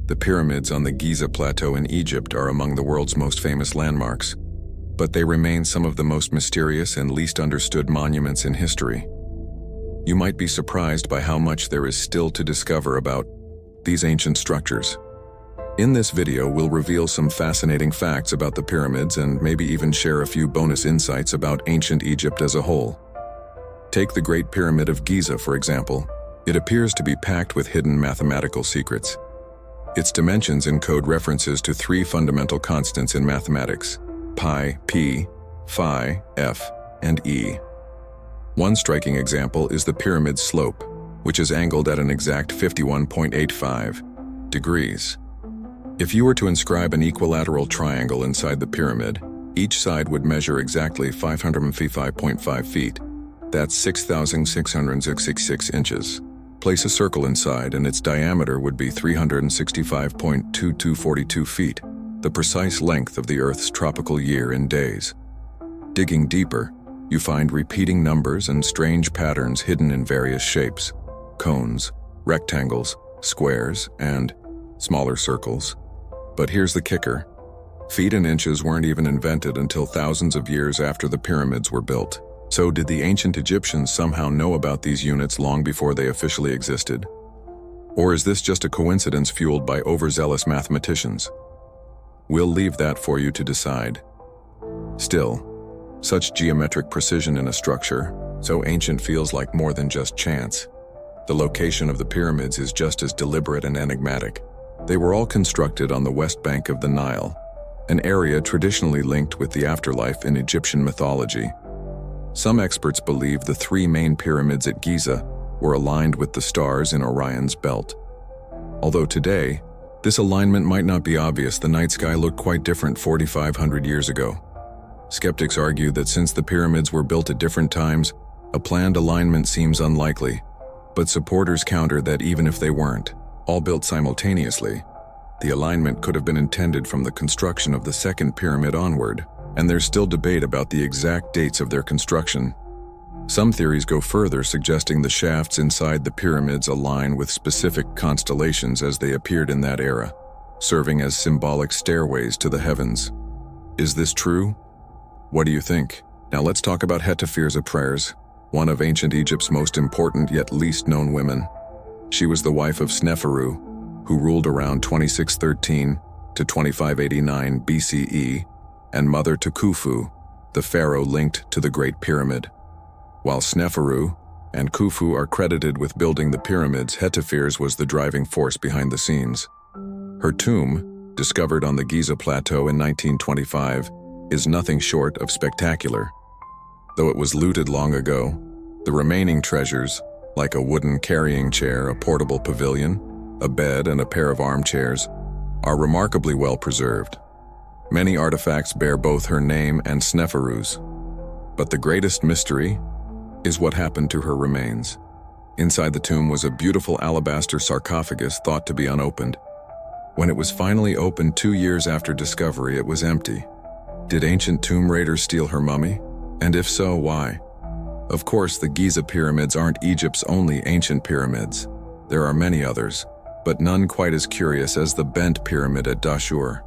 The pyramids on the Giza Plateau in Egypt are among the world's most famous landmarks, but they remain some of the most mysterious and least understood monuments in history. You might be surprised by how much there is still to discover about these ancient structures. In this video, we'll reveal some fascinating facts about the pyramids and maybe even share a few bonus insights about ancient Egypt as a whole. Take the Great Pyramid of Giza, for example. It appears to be packed with hidden mathematical secrets. Its dimensions encode references to three fundamental constants in mathematics: pi, p, phi, f, and e. One striking example is the pyramid's slope, which is angled at an exact 51.85 degrees. If you were to inscribe an equilateral triangle inside the pyramid, each side would measure exactly 555.5 feet. That's 6,666 inches. Place a circle inside and its diameter would be 365.2242 feet, the precise length of the Earth's tropical year in days. Digging deeper, you find repeating numbers and strange patterns hidden in various shapes: cones, rectangles, squares, and smaller circles. But here's the kicker. Feet and inches weren't even invented until thousands of years after the pyramids were built. So did the ancient Egyptians somehow know about these units long before they officially existed? Or is this just a coincidence fueled by overzealous mathematicians? We'll leave that for you to decide. Still, such geometric precision in a structure, so ancient, feels like more than just chance. The location of the pyramids is just as deliberate and enigmatic. They were all constructed on the west bank of the Nile, an area traditionally linked with the afterlife in Egyptian mythology. Some experts believe the three main pyramids at Giza were aligned with the stars in Orion's belt. Although today, this alignment might not be obvious, the night sky looked quite different 4,500 years ago. Skeptics argue that since the pyramids were built at different times, a planned alignment seems unlikely, but supporters counter that even if they weren't all built simultaneously, the alignment could have been intended from the construction of the second pyramid onward, and there's still debate about the exact dates of their construction. Some theories go further, suggesting the shafts inside the pyramids align with specific constellations as they appeared in that era, serving as symbolic stairways to the heavens. Is this true? What do you think? Now let's talk about Hetepheres, one of ancient Egypt's most important yet least known women. She was the wife of Sneferu, who ruled around 2613 to 2589 BCE, and mother to Khufu, the pharaoh linked to the Great Pyramid. While Sneferu and Khufu are credited with building the pyramids, Hetepheres was the driving force behind the scenes. Her tomb, discovered on the Giza Plateau in 1925, is nothing short of spectacular. Though it was looted long ago, the remaining treasures, like a wooden carrying chair, a portable pavilion, a bed, and a pair of armchairs, are remarkably well preserved. Many artifacts bear both her name and Sneferu's. But the greatest mystery is what happened to her remains. Inside the tomb was a beautiful alabaster sarcophagus thought to be unopened. When it was finally opened 2 years after discovery, it was empty. Did ancient tomb raiders steal her mummy? And if so, why? Of course, the Giza pyramids aren't Egypt's only ancient pyramids. There are many others, but none quite as curious as the Bent Pyramid at Dashur.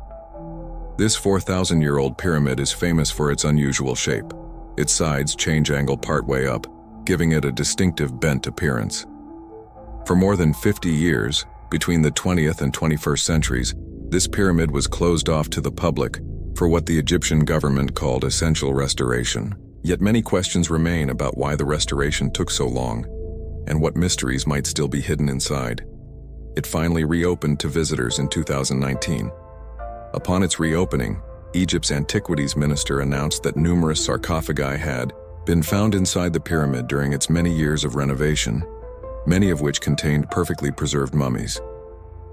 This 4,000-year-old pyramid is famous for its unusual shape. Its sides change angle partway up, giving it a distinctive bent appearance. For more than 50 years, between the 20th and 21st centuries, this pyramid was closed off to the public for what the Egyptian government called essential restoration. Yet many questions remain about why the restoration took so long, and what mysteries might still be hidden inside. It finally reopened to visitors in 2019. Upon its reopening, Egypt's antiquities minister announced that numerous sarcophagi had been found inside the pyramid during its many years of renovation, many of which contained perfectly preserved mummies.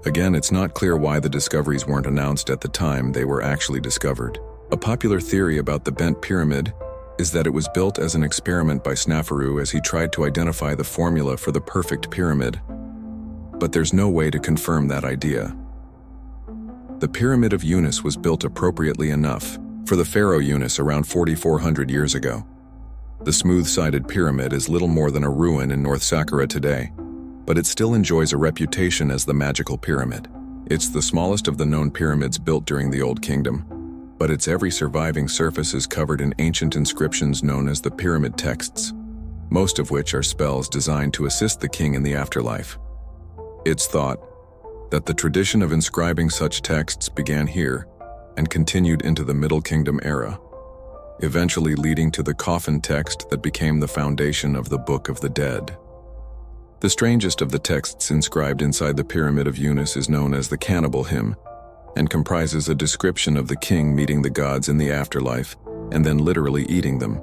Again, it's not clear why the discoveries weren't announced at the time they were actually discovered. A popular theory about the Bent Pyramid is that it was built as an experiment by Sneferu as he tried to identify the formula for the perfect pyramid. But there's no way to confirm that idea. The Pyramid of Unas was built appropriately enough for the pharaoh Unas around 4,400 years ago. The smooth-sided pyramid is little more than a ruin in North Saqqara today, but it still enjoys a reputation as the magical pyramid. It's the smallest of the known pyramids built during the Old Kingdom, but its every surviving surface is covered in ancient inscriptions known as the pyramid texts, most of which are spells designed to assist the king in the afterlife. It's thought that the tradition of inscribing such texts began here and continued into the Middle Kingdom era, eventually leading to the coffin text that became the foundation of the Book of the Dead. The strangest of the texts inscribed inside the Pyramid of Unas is known as the Cannibal Hymn, and comprises a description of the king meeting the gods in the afterlife and then literally eating them,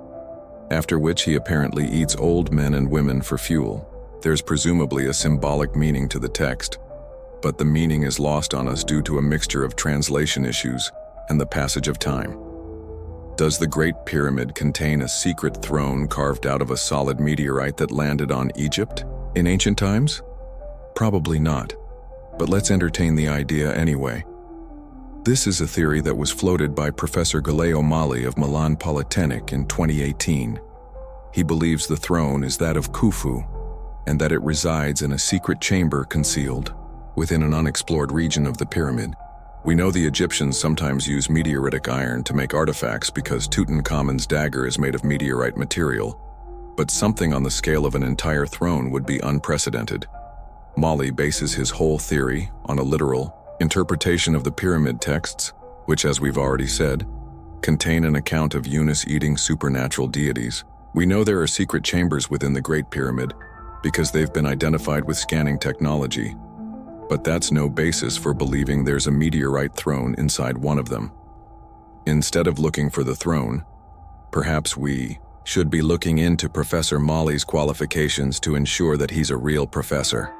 after which he apparently eats old men and women for fuel. There's presumably a symbolic meaning to the text, but the meaning is lost on us due to a mixture of translation issues and the passage of time. Does the Great Pyramid contain a secret throne carved out of a solid meteorite that landed on Egypt in ancient times? Probably not, but let's entertain the idea anyway. This is a theory that was floated by Professor Galileo Mali of Milan Polytechnic in 2018. He believes the throne is that of Khufu, and that it resides in a secret chamber concealed within an unexplored region of the pyramid. We know the Egyptians sometimes use meteoritic iron to make artifacts because Tutankhamun's dagger is made of meteorite material, but something on the scale of an entire throne would be unprecedented. Mali bases his whole theory on a literal interpretation of the pyramid texts, which, as we've already said, contain an account of Unas eating supernatural deities. We know there are secret chambers within the Great Pyramid because they've been identified with scanning technology, but that's no basis for believing there's a meteorite throne inside one of them. Instead of looking for the throne, perhaps we should be looking into Professor Mali's qualifications to ensure that he's a real professor.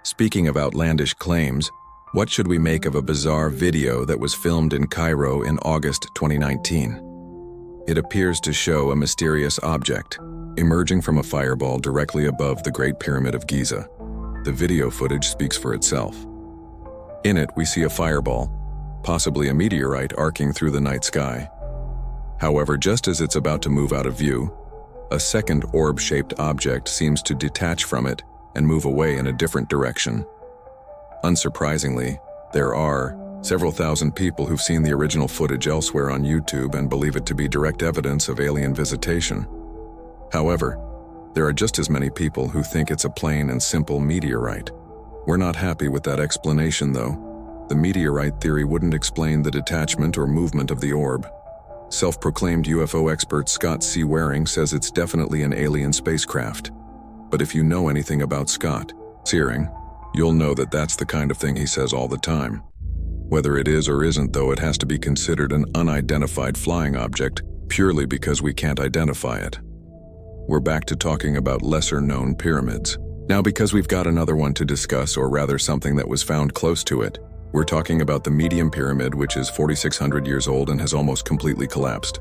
Speaking of outlandish claims, what should we make of a bizarre video that was filmed in Cairo in August 2019? It appears to show a mysterious object emerging from a fireball directly above the Great Pyramid of Giza. The video footage speaks for itself. In it, we see a fireball, possibly a meteorite arcing through the night sky. However, just as it's about to move out of view, a second orb-shaped object seems to detach from it and move away in a different direction. Unsurprisingly, there are several thousand people who've seen the original footage elsewhere on YouTube and believe it to be direct evidence of alien visitation. However, there are just as many people who think it's a plain and simple meteorite. We're not happy with that explanation, though. The meteorite theory wouldn't explain the detachment or movement of the orb. Self-proclaimed UFO expert Scott C. Waring says it's definitely an alien spacecraft. But if you know anything about Scott Searing, you'll know that that's the kind of thing he says all the time. Whether it is or isn't, though, it has to be considered an unidentified flying object purely because we can't identify it. We're back to talking about lesser-known pyramids. Now, because we've got another one to discuss, or rather something that was found close to it, we're talking about the Medium Pyramid, which is 4,600 years old and has almost completely collapsed.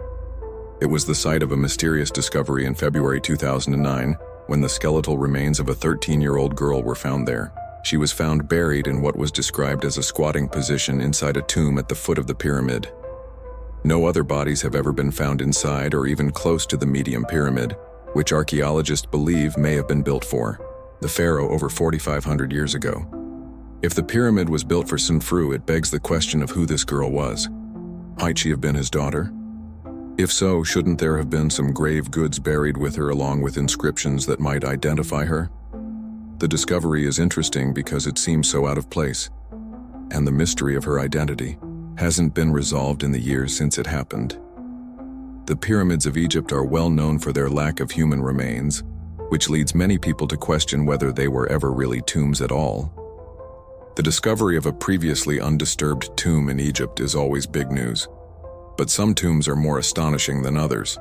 It was the site of a mysterious discovery in February 2009, when the skeletal remains of a 13-year-old girl were found there. She was found buried in what was described as a squatting position inside a tomb at the foot of the pyramid. No other bodies have ever been found inside or even close to the Medium Pyramid, which archaeologists believe may have been built for the pharaoh over 4,500 years ago. If the pyramid was built for Sunfru, it begs the question of who this girl was. Might she have been his daughter? If so, shouldn't there have been some grave goods buried with her along with inscriptions that might identify her? The discovery is interesting because it seems so out of place, and the mystery of her identity hasn't been resolved in the years since it happened. The pyramids of Egypt are well known for their lack of human remains, which leads many people to question whether they were ever really tombs at all. The discovery of a previously undisturbed tomb in Egypt is always big news, but some tombs are more astonishing than others.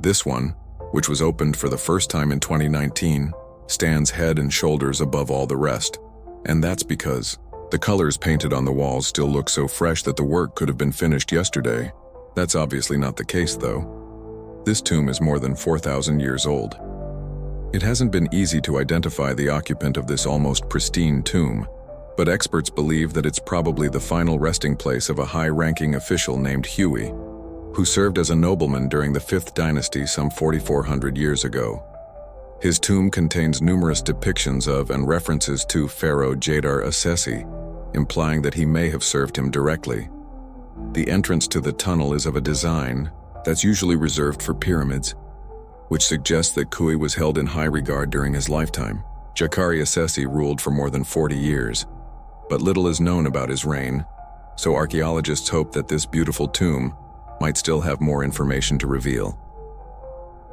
This one, which was opened for the first time in 2019, stands head and shoulders above all the rest, and that's because the colors painted on the walls still look so fresh that the work could have been finished yesterday. That's obviously not the case, though. This tomb is more than 4,000 years old. It hasn't been easy to identify the occupant of this almost pristine tomb, but experts believe that it's probably the final resting place of a high-ranking official named Huey, who served as a nobleman during the 5th dynasty some 4,400 years ago. His tomb contains numerous depictions of and references to Pharaoh Jadar Assesi, implying that he may have served him directly. The entrance to the tunnel is of a design that's usually reserved for pyramids, which suggests that Kui was held in high regard during his lifetime. Jakari Assesi ruled for more than 40 years, but little is known about his reign, so archaeologists hope that this beautiful tomb might still have more information to reveal.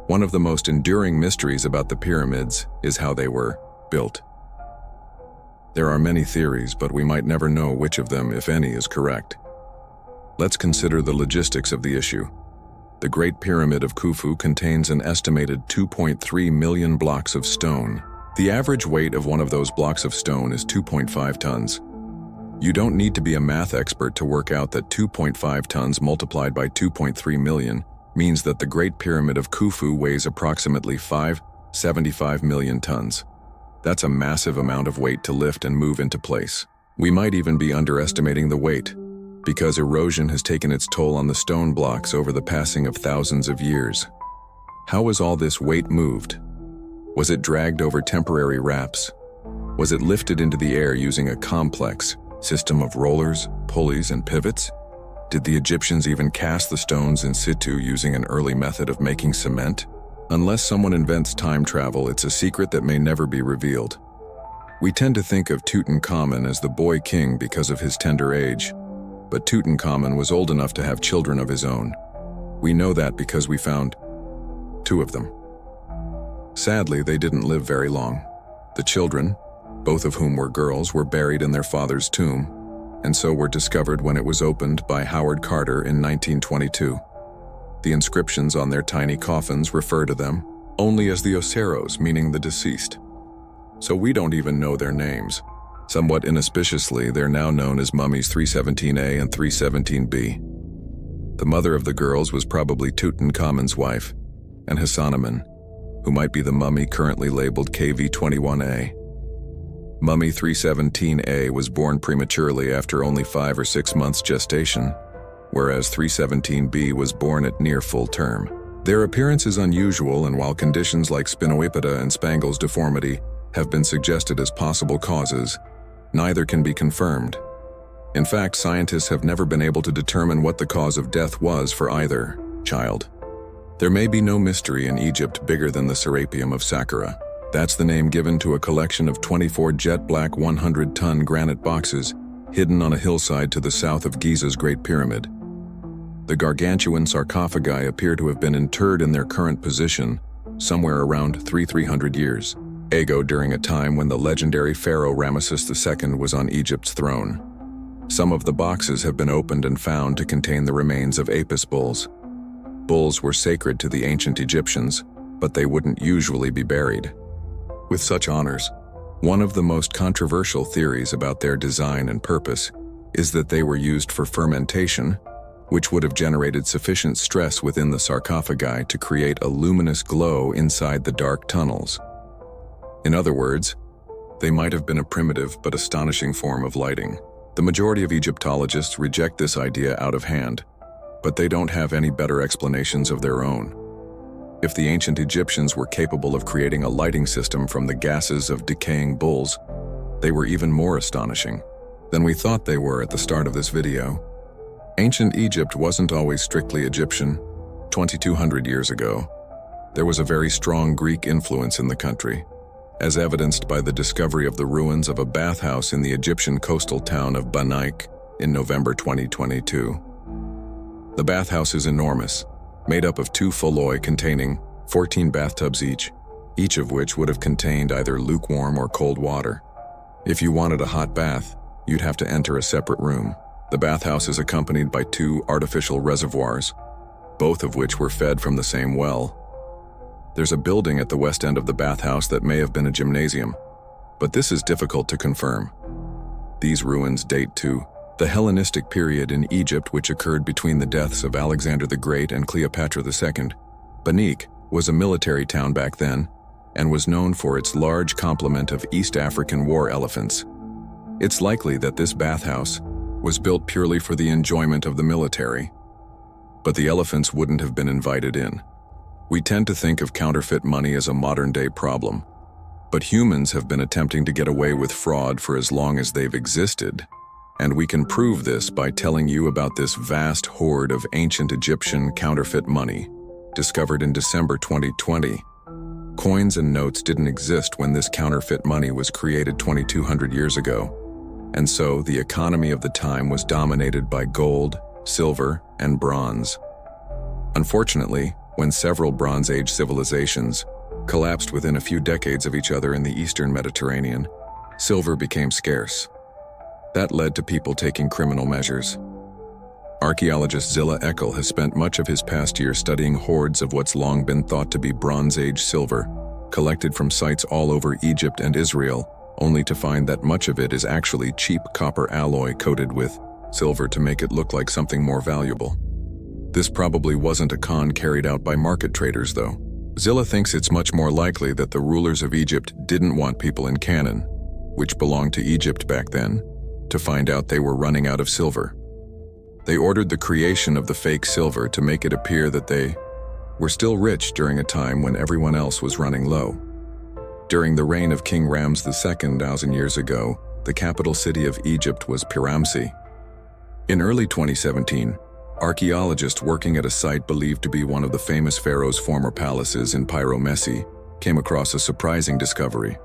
One of the most enduring mysteries about the pyramids is how they were built. There are many theories, but we might never know which of them, if any, is correct. Let's consider the logistics of the issue. The Great Pyramid of Khufu contains an estimated 2.3 million blocks of stone. The average weight of one of those blocks of stone is 2.5 tons. You don't need to be a math expert to work out that 2.5 tons multiplied by 2.3 million means that the Great Pyramid of Khufu weighs approximately 575 million tons. That's a massive amount of weight to lift and move into place. We might even be underestimating the weight, because erosion has taken its toll on the stone blocks over the passing of thousands of years. How was all this weight moved? Was it dragged over temporary rafts? Was it lifted into the air using a complex system of rollers, pulleys, and pivots? Did the Egyptians even cast the stones in situ using an early method of making cement? Unless someone invents time travel, it's a secret that may never be revealed. We tend to think of Tutankhamun as the boy king because of his tender age, but Tutankhamun was old enough to have children of his own. We know that because we found 2 of them. Sadly, they didn't live very long. The children, both of whom were girls, were buried in their father's tomb, and so were discovered when it was opened by Howard Carter in 1922. The inscriptions on their tiny coffins refer to them only as the Oseros, meaning the deceased. So we don't even know their names. Somewhat inauspiciously, they're now known as mummies 317A and 317B. The mother of the girls was probably Tutankhamun's wife, and Hassanemen, who might be the mummy currently labeled KV21A. Mummy 317A was born prematurely after only 5 or 6 months gestation, whereas 317B was born at near full term. Their appearance is unusual, and while conditions like spinoipeda and Spangle's deformity have been suggested as possible causes, neither can be confirmed. In fact, scientists have never been able to determine what the cause of death was for either child. There may be no mystery in Egypt bigger than the Serapeum of Saqqara. That's the name given to a collection of 24 jet-black 100-ton granite boxes hidden on a hillside to the south of Giza's Great Pyramid. The gargantuan sarcophagi appear to have been interred in their current position somewhere around 300 years ago, during a time when the legendary pharaoh Ramesses II was on Egypt's throne. Some of the boxes have been opened and found to contain the remains of Apis bulls. Bulls were sacred to the ancient Egyptians, but they wouldn't usually be buried with such honors. One of the most controversial theories about their design and purpose is that they were used for fermentation, which would have generated sufficient stress within the sarcophagi to create a luminous glow inside the dark tunnels. In other words, they might have been a primitive but astonishing form of lighting. The majority of Egyptologists reject this idea out of hand, but they don't have any better explanations of their own. If the ancient Egyptians were capable of creating a lighting system from the gases of decaying bulls, they were even more astonishing than we thought they were at the start of this video. Ancient Egypt wasn't always strictly Egyptian. 2200 years ago, there was a very strong Greek influence in the country, as evidenced by the discovery of the ruins of a bathhouse in the Egyptian coastal town of Banaik in November 2022. The bathhouse is enormous, made up of 2 pholloi containing 14 bathtubs each of which would have contained either lukewarm or cold water. If you wanted a hot bath, you'd have to enter a separate room. The bathhouse is accompanied by 2 artificial reservoirs, both of which were fed from the same well. There's a building at the west end of the bathhouse that may have been a gymnasium, but this is difficult to confirm. These ruins date to the Hellenistic period in Egypt, which occurred between the deaths of Alexander the Great and Cleopatra II. Banaik was a military town back then and was known for its large complement of East African war elephants. It's likely that this bathhouse was built purely for the enjoyment of the military, but the elephants wouldn't have been invited in. We tend to think of counterfeit money as a modern-day problem, but humans have been attempting to get away with fraud for as long as they've existed. And we can prove this by telling you about this vast hoard of ancient Egyptian counterfeit money, discovered in December 2020. Coins and notes didn't exist when this counterfeit money was created 2,200 years ago, and so the economy of the time was dominated by gold, silver, and bronze. Unfortunately, when several Bronze Age civilizations collapsed within a few decades of each other in the Eastern Mediterranean, silver became scarce. That led to people taking criminal measures. Archaeologist Zilla Eckel has spent much of his past year studying hoards of what's long been thought to be Bronze Age silver, collected from sites all over Egypt and Israel, only to find that much of it is actually cheap copper alloy coated with silver to make it look like something more valuable. This probably wasn't a con carried out by market traders, though. Zilla thinks it's much more likely that the rulers of Egypt didn't want people in Canaan, which belonged to Egypt back then, to find out they were running out of silver. They ordered the creation of the fake silver to make it appear that they were still rich during a time when everyone else was running low. During the reign of King Ramses II 1,000 years ago, the capital city of Egypt was Piramsi. In early 2017, archaeologists working at a site believed to be one of the famous pharaoh's former palaces in Pyramsi came across a surprising discovery: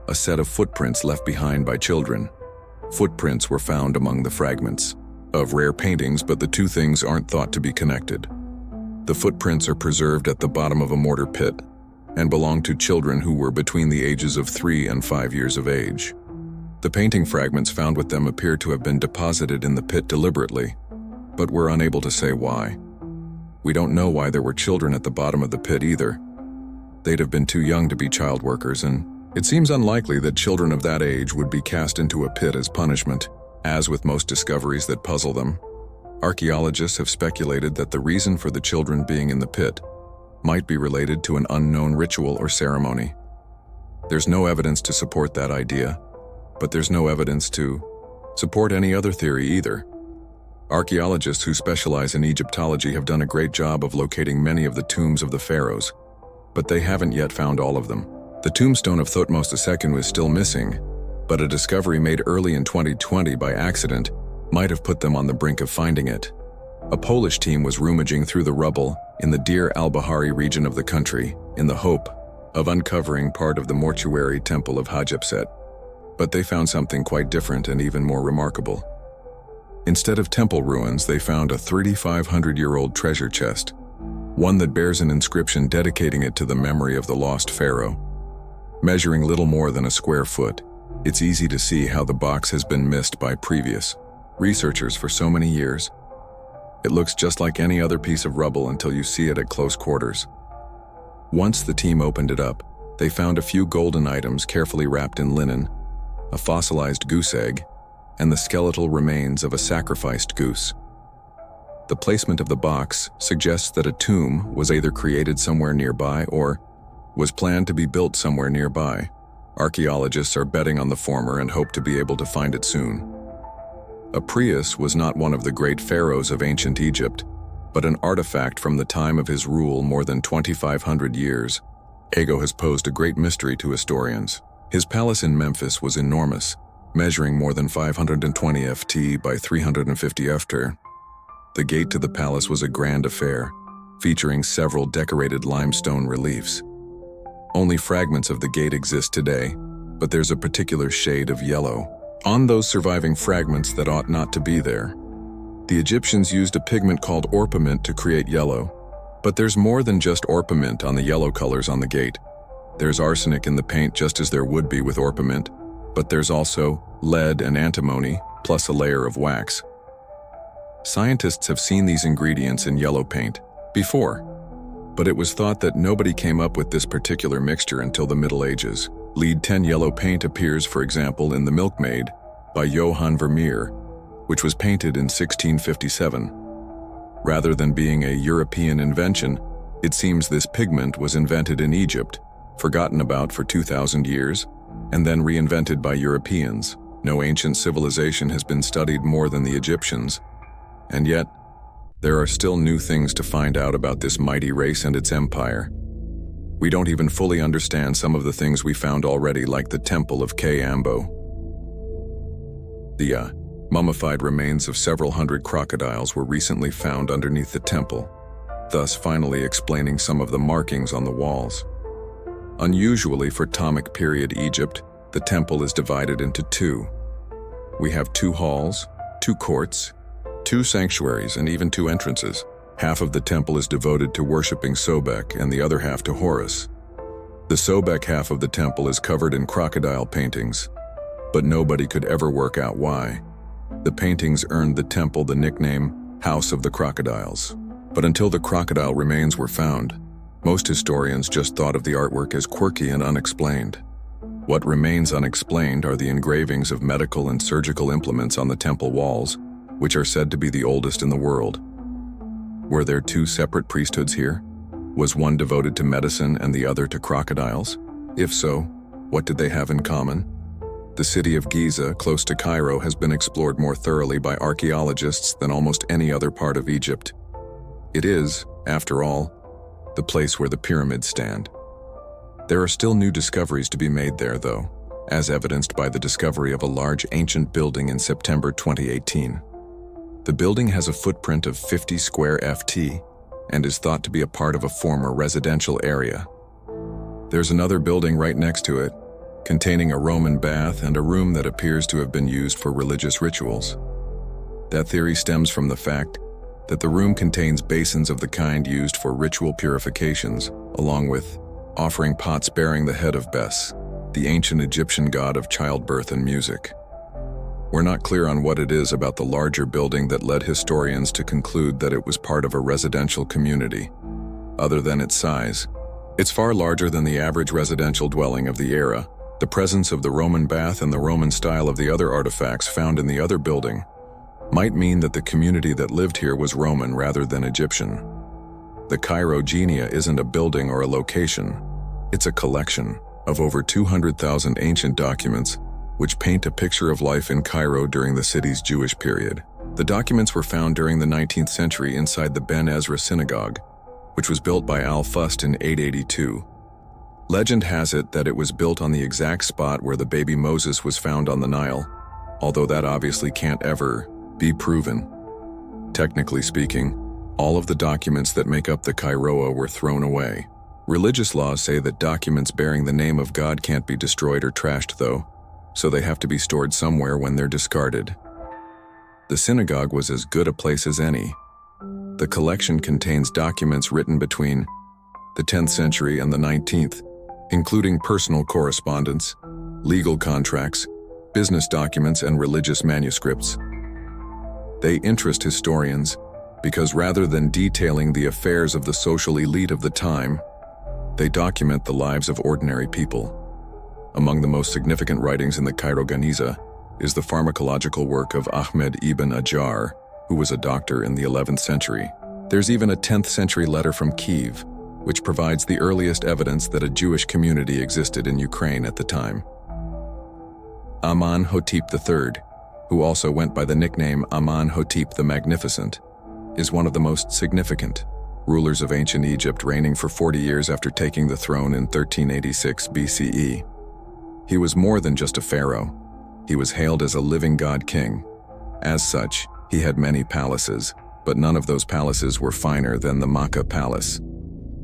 a set of footprints left behind by children. Footprints were found among the fragments of rare paintings, but the two things aren't thought to be connected. The footprints are preserved at the bottom of a mortar pit and belong to children who were between the ages of 3 and 5 years of age. The painting fragments found with them appear to have been deposited in the pit deliberately, but we're unable to say why. We don't know why there were children at the bottom of the pit either. They'd have been too young to be child workers, and it seems unlikely that children of that age would be cast into a pit as punishment. As with most discoveries that puzzle them, archaeologists have speculated that the reason for the children being in the pit might be related to an unknown ritual or ceremony. There's no evidence to support that idea, but there's no evidence to support any other theory either. Archaeologists who specialize in Egyptology have done a great job of locating many of the tombs of the pharaohs, but they haven't yet found all of them. The tombstone of Thutmose II was still missing, but a discovery made early in 2020 by accident might have put them on the brink of finding it. A Polish team was rummaging through the rubble in the Deir al-Bahari region of the country in the hope of uncovering part of the mortuary temple of Hatshepsut. But they found something quite different and even more remarkable. Instead of temple ruins, they found a 3,500-year-old treasure chest, one that bears an inscription dedicating it to the memory of the lost pharaoh. Measuring little more than a square foot, it's easy to see how the box has been missed by previous researchers for so many years. It looks just like any other piece of rubble until you see it at close quarters. Once the team opened it up, they found a few golden items carefully wrapped in linen, a fossilized goose egg, and the skeletal remains of a sacrificed goose. The placement of the box suggests that a tomb was either created somewhere nearby or was planned to be built somewhere nearby. Archaeologists are betting on the former and hope to be able to find it soon. Apries was not one of the great pharaohs of ancient Egypt, but an artifact from the time of his rule more than 2,500 years. Ego has posed a great mystery to historians. His palace in Memphis was enormous, measuring more than 520 ft by 350 ft. The gate to the palace was a grand affair, featuring several decorated limestone reliefs. Only fragments of the gate exist today, but there's a particular shade of yellow on those surviving fragments that ought not to be there. The Egyptians used a pigment called orpiment to create yellow, but there's more than just orpiment on the yellow colors on the gate. There's arsenic in the paint just as there would be with orpiment, but there's also lead and antimony, plus a layer of wax. Scientists have seen these ingredients in yellow paint before, but it was thought that nobody came up with this particular mixture until the Middle Ages. Lead 10 yellow paint appears, for example, in The Milkmaid by Johann Vermeer, which was painted in 1657. Rather than being a European invention, it seems this pigment was invented in Egypt, forgotten about for 2,000 years, and then reinvented by Europeans. No ancient civilization has been studied more than the Egyptians, and yet, there are still new things to find out about this mighty race and its empire. We don't even fully understand some of the things we found already, like the Temple of K. Ambo. The Mummified remains of several hundred crocodiles were recently found underneath the temple, thus finally explaining some of the markings on the walls. Unusually for Ptolemaic period Egypt, the temple is divided into two. We have 2 halls, 2 courts, 2 sanctuaries, and even 2 entrances. Half of the temple is devoted to worshipping Sobek and the other half to Horus. The Sobek half of the temple is covered in crocodile paintings, but nobody could ever work out why. The paintings earned the temple the nickname House of the Crocodiles. But until the crocodile remains were found, most historians just thought of the artwork as quirky and unexplained. What remains unexplained are the engravings of medical and surgical implements on the temple walls, which are said to be the oldest in the world. Were there 2 separate priesthoods here? Was one devoted to medicine and the other to crocodiles? If so, what did they have in common? The city of Giza, close to Cairo, has been explored more thoroughly by archaeologists than almost any other part of Egypt. It is, after all, the place where the pyramids stand. There are still new discoveries to be made there, though, as evidenced by the discovery of a large ancient building in September 2018. The building has a footprint of 50 square ft and is thought to be a part of a former residential area. There's another building right next to it, containing a Roman bath and a room that appears to have been used for religious rituals. That theory stems from the fact that the room contains basins of the kind used for ritual purifications, along with offering pots bearing the head of Bes, the ancient Egyptian god of childbirth and music. We're not clear on what it is about the larger building that led historians to conclude that it was part of a residential community, other than its size. It's far larger than the average residential dwelling of the era. The presence of the Roman bath and the Roman style of the other artifacts found in the other building might mean that the community that lived here was Roman rather than Egyptian. The Cairo Genia isn't a building or a location. It's a collection of over 200,000 ancient documents which paint a picture of life in Cairo during the city's Jewish period. The documents were found during the 19th century inside the Ben Ezra synagogue, which was built by Al-Fust in 882. Legend has it that it was built on the exact spot where the baby Moses was found on the Nile, although that obviously can't ever be proven. Technically speaking, all of the documents that make up the Kairoa were thrown away. Religious laws say that documents bearing the name of God can't be destroyed or trashed though, so they have to be stored somewhere when they're discarded. The synagogue was as good a place as any. The collection contains documents written between the 10th century and the 19th, including personal correspondence, legal contracts, business documents, and religious manuscripts. They interest historians because rather than detailing the affairs of the social elite of the time, they document the lives of ordinary people. Among the most significant writings in the Cairo Geniza is the pharmacological work of Ahmed ibn Ajar, who was a doctor in the 11th century. There's even a 10th century letter from Kiev, which provides the earliest evidence that a Jewish community existed in Ukraine at the time. Amen-Hotep III, who also went by the nickname Amen-Hotep the Magnificent, is one of the most significant rulers of ancient Egypt, reigning for 40 years after taking the throne in 1386 BCE. He was more than just a pharaoh. He was hailed as a living god king. As such, he had many palaces, but none of those palaces were finer than the Makkah Palace.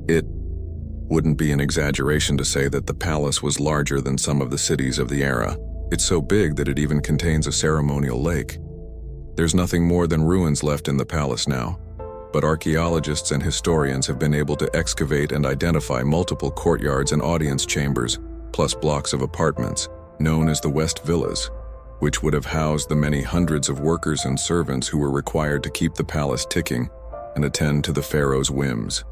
It wouldn't be an exaggeration to say that the palace was larger than some of the cities of the era. It's so big that it even contains a ceremonial lake. There's nothing more than ruins left in the palace now, but archaeologists and historians have been able to excavate and identify multiple courtyards and audience chambers, plus blocks of apartments, known as the West Villas, which would have housed the many hundreds of workers and servants who were required to keep the palace ticking and attend to the pharaoh's whims.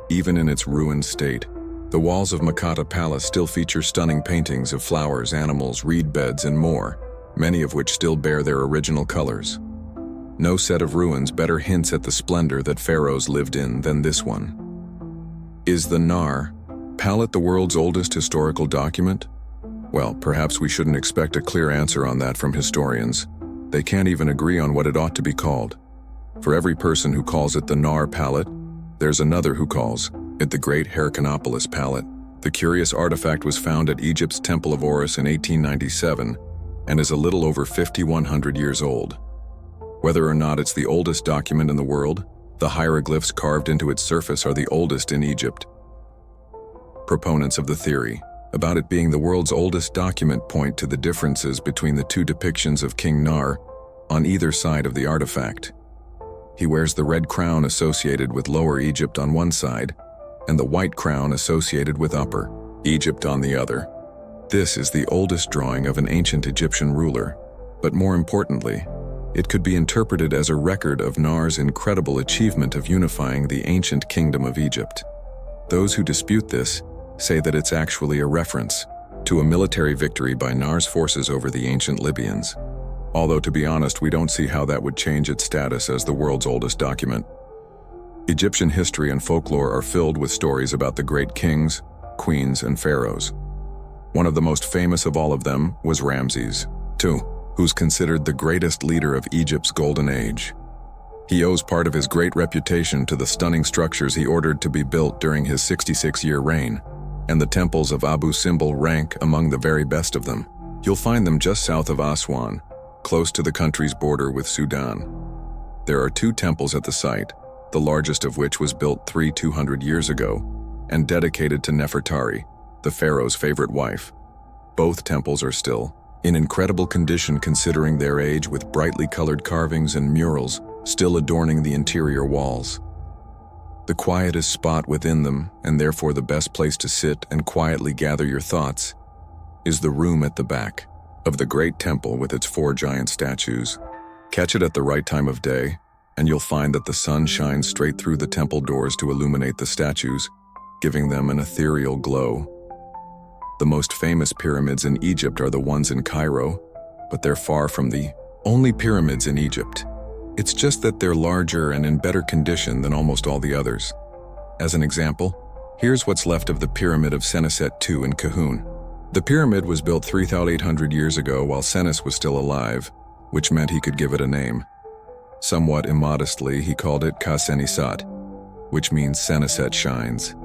Even in its ruined state, the walls of Makata Palace still feature stunning paintings of flowers, animals, reed beds, and more, many of which still bear their original colors. No set of ruins better hints at the splendor that pharaohs lived in than this one. Is the Nar Palette the world's oldest historical document? Well, perhaps we shouldn't expect a clear answer on that from historians. They can't even agree on what it ought to be called. For every person who calls it the Nar Palette, there's another who calls it the Great Heracleopolis Palette. The curious artifact was found at Egypt's Temple of Horus in 1897 and is a little over 5,100 years old. Whether or not it's the oldest document in the world, the hieroglyphs carved into its surface are the oldest in Egypt. Proponents of the theory about it being the world's oldest document point to the differences between the two depictions of King Nar on either side of the artifact. He wears the red crown associated with Lower Egypt on one side, and the white crown associated with Upper Egypt on the other. This is the oldest drawing of an ancient Egyptian ruler, but more importantly, it could be interpreted as a record of Nar's incredible achievement of unifying the ancient kingdom of Egypt. Those who dispute this say that it's actually a reference to a military victory by Nar's forces over the ancient Libyans. Although, to be honest, we don't see how that would change its status as the world's oldest document. Egyptian history and folklore are filled with stories about the great kings, queens, and pharaohs. One of the most famous of all of them was Ramses II, who's considered the greatest leader of Egypt's golden age. He owes part of his great reputation to the stunning structures he ordered to be built during his 66-year reign, and the temples of Abu Simbel rank among the very best of them. You'll find them just south of Aswan, close to the country's border with Sudan. There are 2 temples at the site, the largest of which was built 200 years ago, and dedicated to Nefertari, the pharaoh's favorite wife. Both temples are still in incredible condition considering their age, with brightly colored carvings and murals still adorning the interior walls. The quietest spot within them, and therefore the best place to sit and quietly gather your thoughts, is the room at the back of the great temple with its 4 giant statues. Catch it at the right time of day, and you'll find that the sun shines straight through the temple doors to illuminate the statues, giving them an ethereal glow. The most famous pyramids in Egypt are the ones in Cairo, but they're far from the only pyramids in Egypt. It's just that they're larger and in better condition than almost all the others. As an example, here's what's left of the Pyramid of Seneset II in Kahun. The pyramid was built 3,800 years ago while Senes was still alive, which meant he could give it a name. Somewhat immodestly, he called it Ka-Senisat, which means Seneset shines.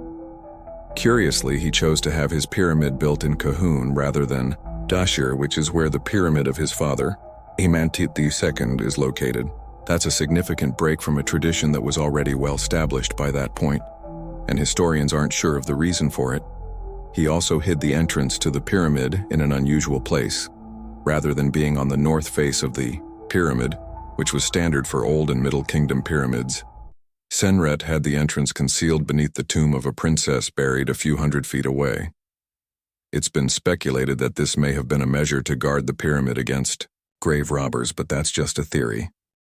Curiously, he chose to have his pyramid built in Kahun rather than Dashur, which is where the pyramid of his father, Amenhotep II, is located. That's a significant break from a tradition that was already well established by that point, and historians aren't sure of the reason for it. He also hid the entrance to the pyramid in an unusual place, rather than being on the north face of the pyramid, which was standard for Old and Middle Kingdom pyramids. Senret had the entrance concealed beneath the tomb of a princess buried a few hundred feet away. It's been speculated that this may have been a measure to guard the pyramid against grave robbers, but that's just a theory.